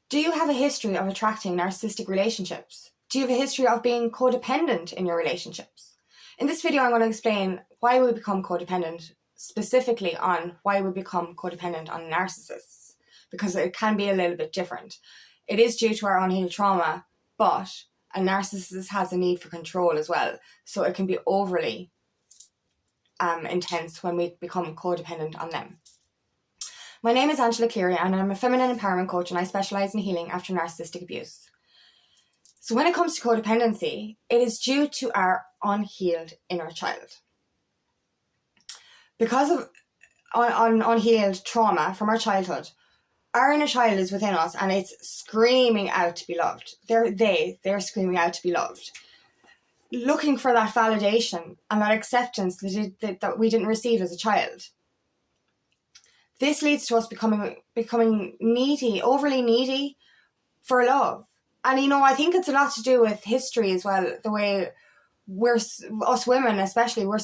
Do you have a history of attracting narcissistic relationships? Do you have a history of being codependent in your relationships? In this video, I'm going to explain why we become codependent, specifically on why we become codependent on narcissists, because it can be a little bit different. It is due to our unhealed trauma, but a narcissist has a need for control as well, so it can be overly intense when we become codependent on them. My name is Angela Cleary and I'm a feminine empowerment coach, and I specialise in healing after narcissistic abuse. So when it comes to codependency, it is due to our unhealed inner child. Because of unhealed trauma from our childhood, our inner child is within us and it's screaming out to be loved. They're screaming out to be loved, looking for that validation and that acceptance that we didn't receive as a child. This leads to us becoming needy, overly needy for love. And I think it's a lot to do with history as well. The way us women especially, we've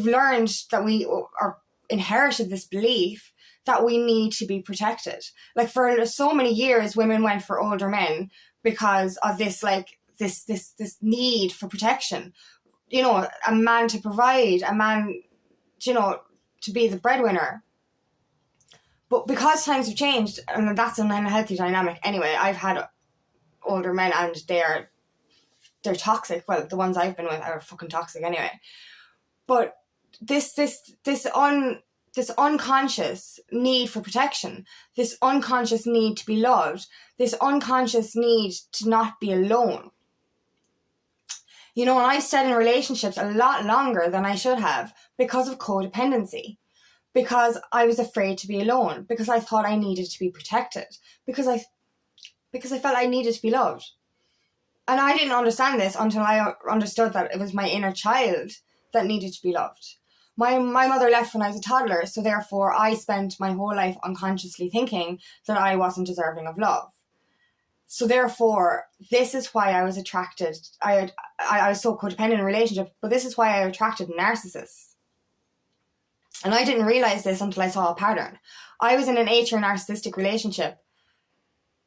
learned that we are inherited this belief that we need to be protected. Like for so many years, women went for older men because of this need for protection. A man to provide, a man, to be the breadwinner. But because times have changed, and that's an unhealthy dynamic anyway. I've had older men and they're toxic. Well, the ones I've been with are fucking toxic anyway. But this unconscious need for protection, this unconscious need to be loved, this unconscious need to not be alone. And I stayed in relationships a lot longer than I should have because of codependency, because I was afraid to be alone, because I thought I needed to be protected, because I felt I needed to be loved. And I didn't understand this until I understood that it was my inner child that needed to be loved. My mother left when I was a toddler, so therefore I spent my whole life unconsciously thinking that I wasn't deserving of love. So therefore, this is why I was attracted. I was so codependent in a relationship, but this is why I attracted narcissists. And I didn't realize this until I saw a pattern. I was in an 8-year narcissistic relationship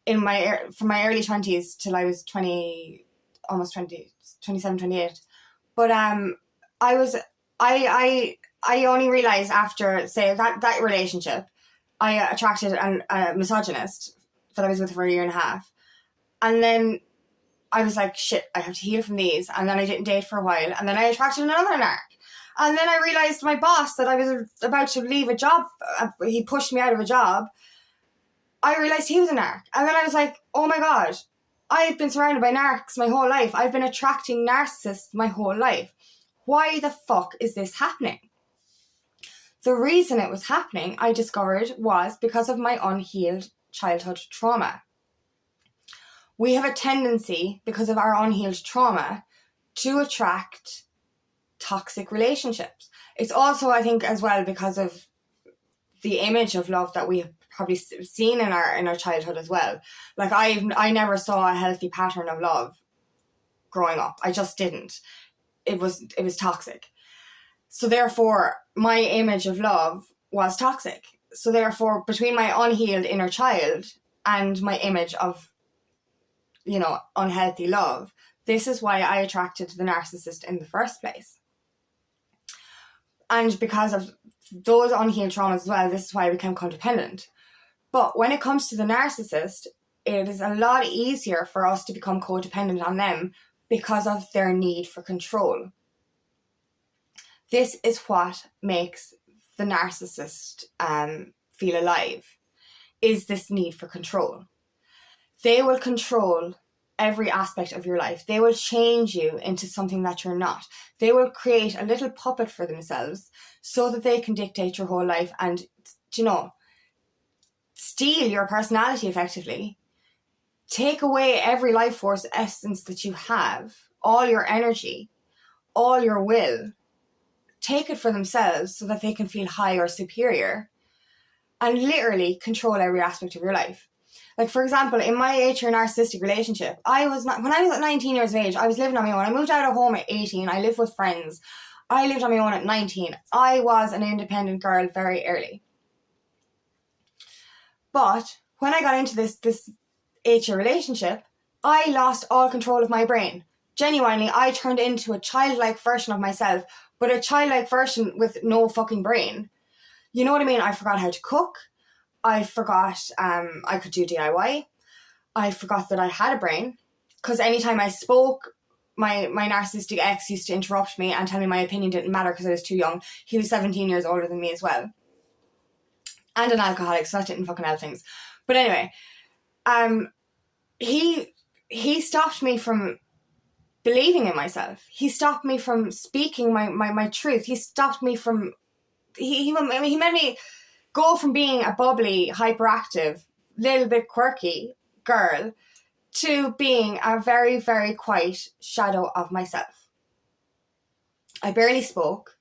from my early 20s till I was 27, 28. But I only realized after, say, that relationship, I attracted a misogynist that I was with for a year and a half. And then I was like, shit, I have to heal from these. And then I didn't date for a while. And then I attracted another narc. And then I realized my boss that I was about to leave a job. He pushed me out of a job. I realized he was a narc. And then I was like, oh my God, I've been surrounded by narcs my whole life. I've been attracting narcissists my whole life. Why the fuck is this happening? The reason it was happening, I discovered, was because of my unhealed childhood trauma. We have a tendency, because of our unhealed trauma, to attract toxic relationships. It's also, I think, as well, because of the image of love that we have probably seen in our childhood as well. Like I never saw a healthy pattern of love growing up. I just didn't. It was toxic. So therefore, my image of love was toxic. So therefore, between my unhealed inner child and my image of, unhealthy love, this is why I attracted the narcissist in the first place. And because of those unhealed traumas as well, this is why I became codependent. But when it comes to the narcissist, it is a lot easier for us to become codependent on them because of their need for control. This is what makes the narcissist feel alive, is this need for control. They will control every aspect of your life. They will change you into something that you're not. They will create a little puppet for themselves so that they can dictate your whole life and, steal your personality effectively. Take away every life force essence that you have, all your energy, all your will. Take it for themselves so that they can feel high or superior, and literally control every aspect of your life. Like, for example, in my 8-year narcissistic relationship, when I was at 19 years of age, I was living on my own. I moved out of home at 18. I lived with friends. I lived on my own at 19. I was an independent girl very early. But when I got into this 8-year relationship, I lost all control of my brain. Genuinely, I turned into a childlike version of myself, but a childlike version with no fucking brain. You know what I mean? I forgot how to cook. I forgot I could do DIY. I forgot that I had a brain. Because anytime I spoke, my narcissistic ex used to interrupt me and tell me my opinion didn't matter because I was too young. He was 17 years older than me as well. And an alcoholic, so that didn't fucking help things. But anyway, he stopped me from believing in myself. He stopped me from speaking my truth. He stopped me from... He made me go from being a bubbly, hyperactive, little bit quirky girl to being a very, very quiet shadow of myself. I barely spoke.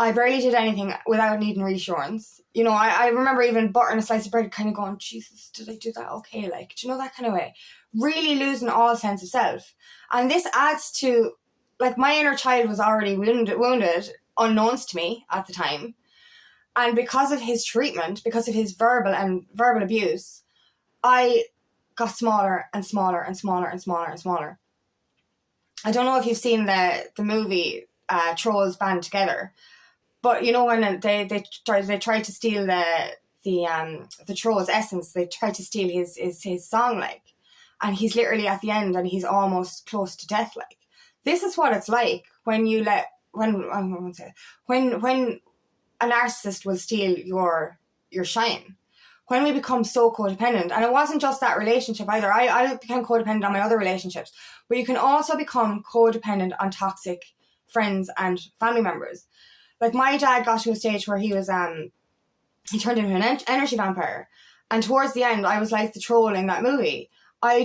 I barely did anything without needing reassurance. You know, I remember even buttering a slice of bread kind of going, Jesus, did I do that okay? Like, do you know, that kind of way? Really losing all sense of self. And this adds to, like, my inner child was already wounded, unknowns to me at the time. And because of his treatment, because of his verbal abuse, I got smaller and smaller and smaller and smaller and smaller. I don't know if you've seen the movie Trolls Band Together, but you know when they tried to steal the troll's essence, they tried to steal his song, like, and he's literally at the end and he's almost close to death. Like, this is what it's like when you when a narcissist will steal your shine. When we become so codependent, and it wasn't just that relationship either. I became codependent on my other relationships, but you can also become codependent on toxic friends and family members. Like, my dad got to a stage where he was he turned into an energy vampire, and towards the end, I was like the troll in that movie. I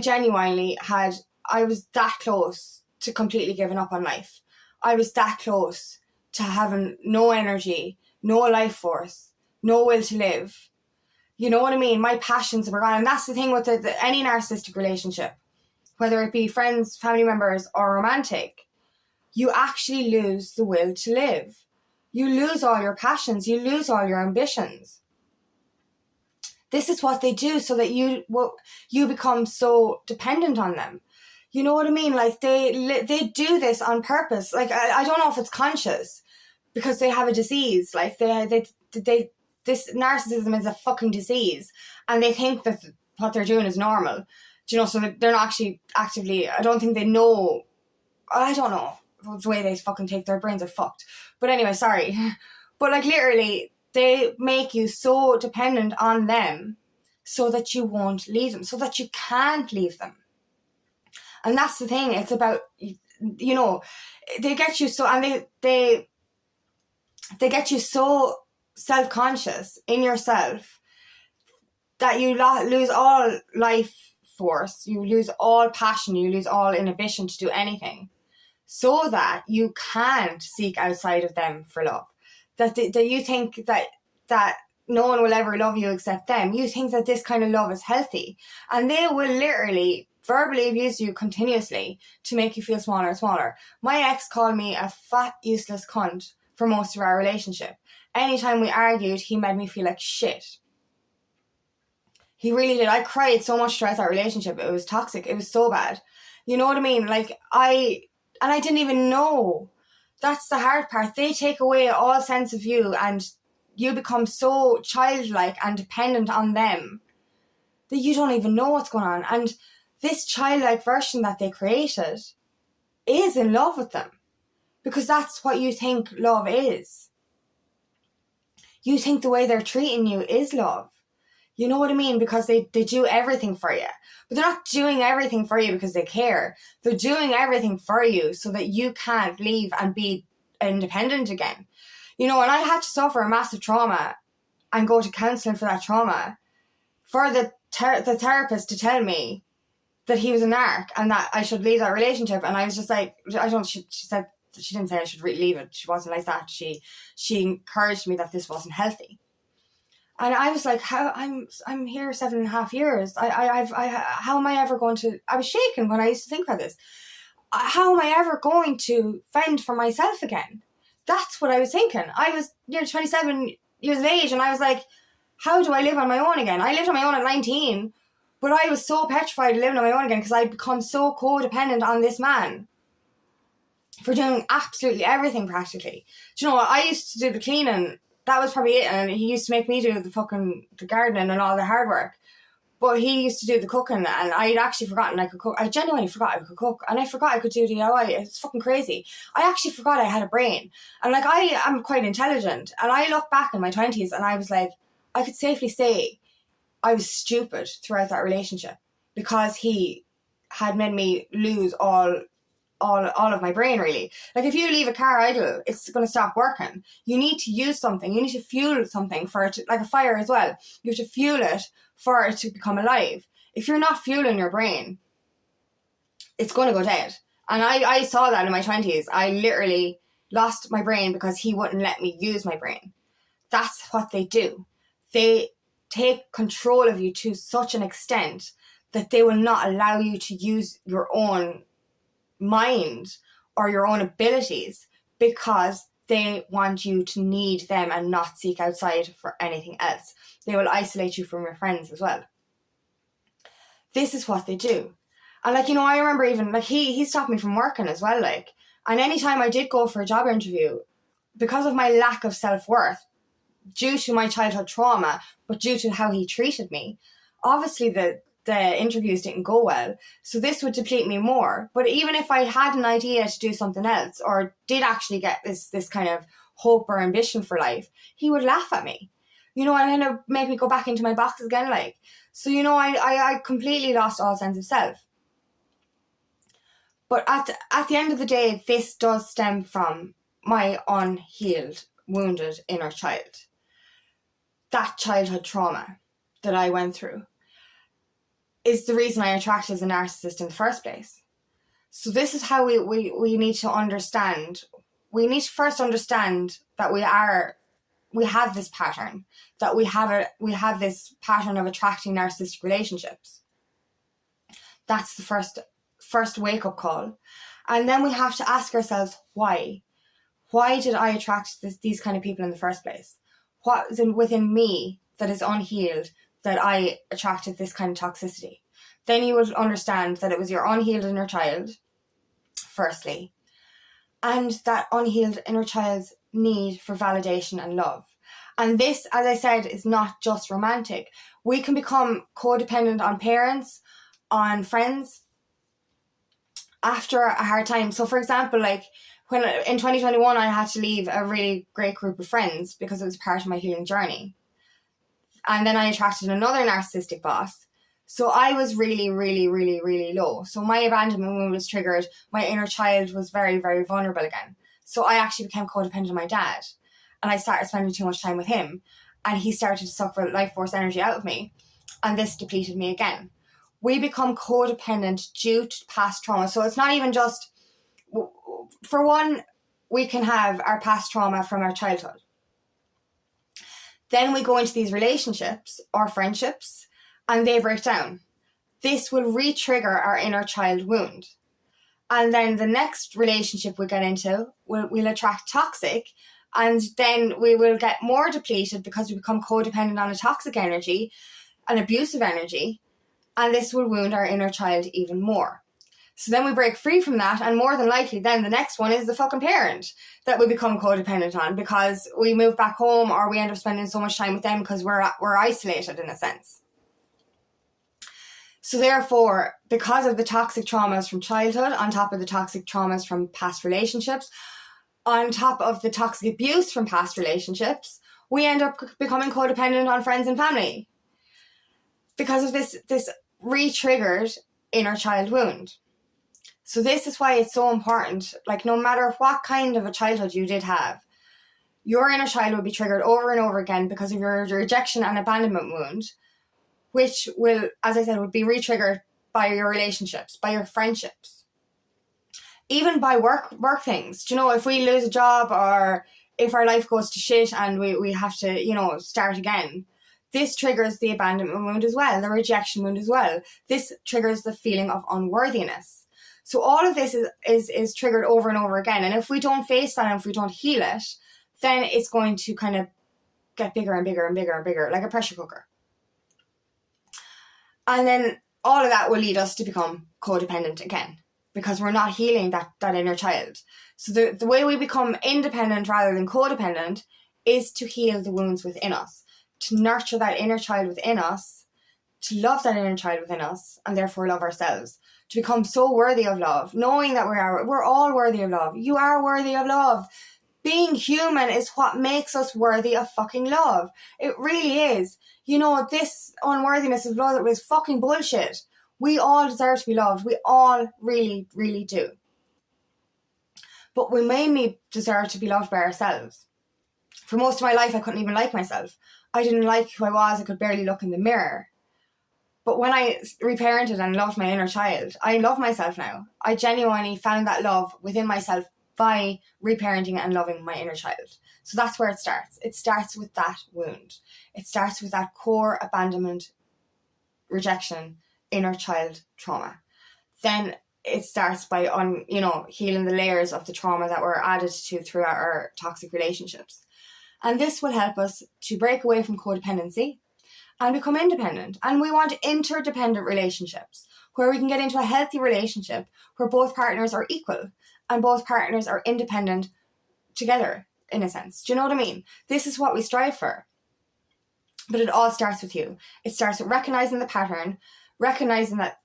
was that close to completely giving up on life. I was that close to having no energy, no life force, no will to live. You know what I mean? My passions were gone. And that's the thing with any narcissistic relationship, whether it be friends, family members, or romantic, you actually lose the will to live. You lose all your passions. You lose all your ambitions. This is what they do so that you become so dependent on them. You know what I mean? Like, they do this on purpose. Like, I don't know if it's conscious, because they have a disease. Like, this narcissism is a fucking disease, and they think that what they're doing is normal. Do you know? So they're not actually actively. I don't think they know. I don't know. The way they fucking take, their brains are fucked. But anyway, sorry. But like, literally, they make you so dependent on them so that you won't leave them, so that you can't leave them. And that's the thing. It's about, you know, they get you so, and they get you so self-conscious in yourself that you lose all life force, you lose all passion, you lose all inhibition to do anything, so that you can't seek outside of them for love. That you think that no one will ever love you except them. You think that this kind of love is healthy, and they will literally verbally abuse you continuously to make you feel smaller and smaller. My ex called me a fat, useless cunt for most of our relationship. Anytime we argued, he made me feel like shit. He really did. I cried so much throughout that relationship. It was toxic. It was so bad. You know what I mean? Like, I didn't even know. That's the hard part. They take away all sense of you, and you become so childlike and dependent on them that you don't even know what's going on. And this childlike version that they created is in love with them, because that's what you think love is. You think the way they're treating you is love. You know what I mean? Because they do everything for you. But they're not doing everything for you because they care. They're doing everything for you so that you can't leave and be independent again. You know, and I had to suffer a massive trauma and go to counselling for that trauma for the therapist to tell me that he was a narc and that I should leave that relationship. And I was just like, she said, she didn't say I should leave it. She wasn't like that. She encouraged me that this wasn't healthy. And I was like, how I'm here 7.5 years. How am I ever going to, I was shaken when I used to think about this. How am I ever going to fend for myself again? That's what I was thinking. I was near 27 years of age, and I was like, How do I live on my own again? I lived on my own at 19, but I was so petrified of living on my own again because I'd become so codependent on this man for doing absolutely everything practically. Do you know what? I used to do the cleaning. That was probably it. And he used to make me do the gardening and all the hard work. But he used to do the cooking, and I'd actually forgotten I could cook. I genuinely forgot I could cook, and I forgot I could do DIY. It's fucking crazy. I actually forgot I had a brain. And like, I am quite intelligent. And I look back in my 20s and I was like, I could safely say I was stupid throughout that relationship because he had made me lose all of my brain, really. Like, if you leave a car idle, it's going to stop working. You need to use something. You need to fuel something for it, like a fire as well. You have to fuel it for it to become alive. If you're not fueling your brain, it's going to go dead. And I saw that in my 20s. I literally lost my brain because he wouldn't let me use my brain. That's what they do. They take control of you to such an extent that they will not allow you to use your own mind or your own abilities because they want you to need them and not seek outside for anything else. They will isolate you from your friends as well. This is what they do. And like, you know, I remember even like he stopped me from working as well, like, and anytime I did go for a job interview, because of my lack of self-worth, due to my childhood trauma, but due to how he treated me, obviously the interviews didn't go well. So this would deplete me more. But even if I had an idea to do something else or did actually get this kind of hope or ambition for life, he would laugh at me, you know, and kind of make me go back into my box again. Like, so, you know, I completely lost all sense of self. But at the end of the day, this does stem from my unhealed, wounded inner child. That childhood trauma that I went through is the reason I attracted the narcissist in the first place. So this is how we need to understand. We need to first understand that we have this pattern, that we have this pattern of attracting narcissistic relationships. That's the first wake-up call. And then we have to ask ourselves, why? Why did I attract these kind of people in the first place? What is within me that is unhealed that I attracted this kind of toxicity? Then you will understand that it was your unhealed inner child, firstly, and that unhealed inner child's need for validation and love. And this, as I said, is not just romantic. We can become codependent on parents, on friends, after a hard time. So for example, like when in 2021 I had to leave a really great group of friends because it was part of my healing journey. And then I attracted another narcissistic boss. So I was really, really, really, really low. So my abandonment wound was triggered. My inner child was very, very vulnerable again. So I actually became codependent on my dad. And I started spending too much time with him. And he started to suck life force energy out of me. And this depleted me again. We become codependent due to past trauma. So it's not even just, for one, we can have our past trauma from our childhood. Then we go into these relationships or friendships and they break down. This will re-trigger our inner child wound. And then the next relationship we get into, we'll attract toxic, and then we will get more depleted because we become codependent on a toxic energy, an abusive energy, and this will wound our inner child even more. So then we break free from that, and more than likely then the next one is the fucking parent that we become codependent on because we move back home or we end up spending so much time with them because we're isolated in a sense. So therefore, because of the toxic traumas from childhood, on top of the toxic traumas from past relationships, on top of the toxic abuse from past relationships, we end up becoming codependent on friends and family because of this re-triggered inner child wound. So this is why it's so important, like no matter what kind of a childhood you did have, your inner child will be triggered over and over again because of your rejection and abandonment wound, which will, as I said, would be re-triggered by your relationships, by your friendships, even by work things. Do you know, if we lose a job or if our life goes to shit and we have to, you know, start again, this triggers the abandonment wound as well, the rejection wound as well. This triggers the feeling of unworthiness. So all of this is triggered over and over again. And if we don't face that and if we don't heal it, then it's going to kind of get bigger and bigger and bigger and bigger, like a pressure cooker. And then all of that will lead us to become codependent again, because we're not healing that inner child. So the way we become independent rather than codependent is to heal the wounds within us, to nurture that inner child within us, to love that inner child within us, and therefore love ourselves, to become so worthy of love, knowing that we're all worthy of love. You are worthy of love. Being human is what makes us worthy of fucking love. It really is. You know, this unworthiness of love is fucking bullshit. We all deserve to be loved. We all really, really do. But we mainly deserve to be loved by ourselves. For most of my life, I couldn't even like myself. I didn't like who I was. I could barely look in the mirror. But when I reparented and loved my inner child, I love myself now. I genuinely found that love within myself by reparenting and loving my inner child. So that's where it starts. It starts with that wound. It starts with that core abandonment, rejection, inner child trauma. Then it starts by healing the layers of the trauma that were added to throughout our toxic relationships. And this will help us to break away from codependency and become independent. And we want interdependent relationships where we can get into a healthy relationship where both partners are equal and both partners are independent together, in a sense. Do you know what I mean? This is what we strive for. But it all starts with you. It starts with recognizing the pattern, recognizing that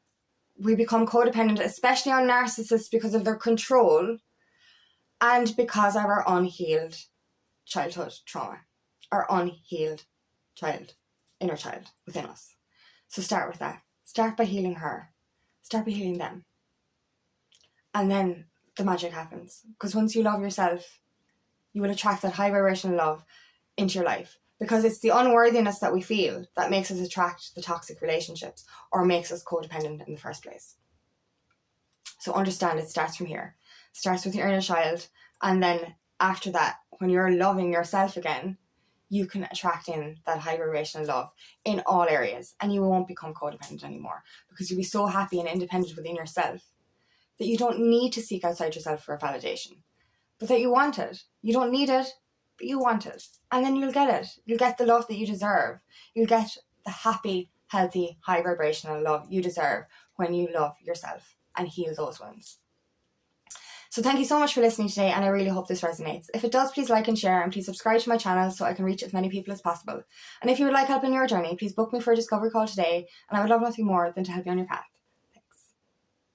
we become codependent, especially on narcissists, because of their control and because of our unhealed childhood trauma, our unhealed inner child within us. So start with that. Start by healing her. Start by healing them. And then the magic happens. Because once you love yourself, you will attract that high vibrational love into your life. Because it's the unworthiness that we feel that makes us attract the toxic relationships or makes us codependent in the first place. So understand it starts from here. It starts with your inner child. And then after that, when you're loving yourself again, you can attract in that high vibrational love in all areas. And you won't become codependent anymore. Because you'll be so happy and independent within yourself that you don't need to seek outside yourself for a validation. But that you want it. You don't need it, but you want it. And then you'll get it. You'll get the love that you deserve. You'll get the happy, healthy, high vibrational love you deserve when you love yourself and heal those wounds. So thank you so much for listening today, and I really hope this resonates. If it does, please like and share, and please subscribe to my channel so I can reach as many people as possible. And if you would like help in your journey, please book me for a discovery call today, and I would love nothing more than to help you on your path.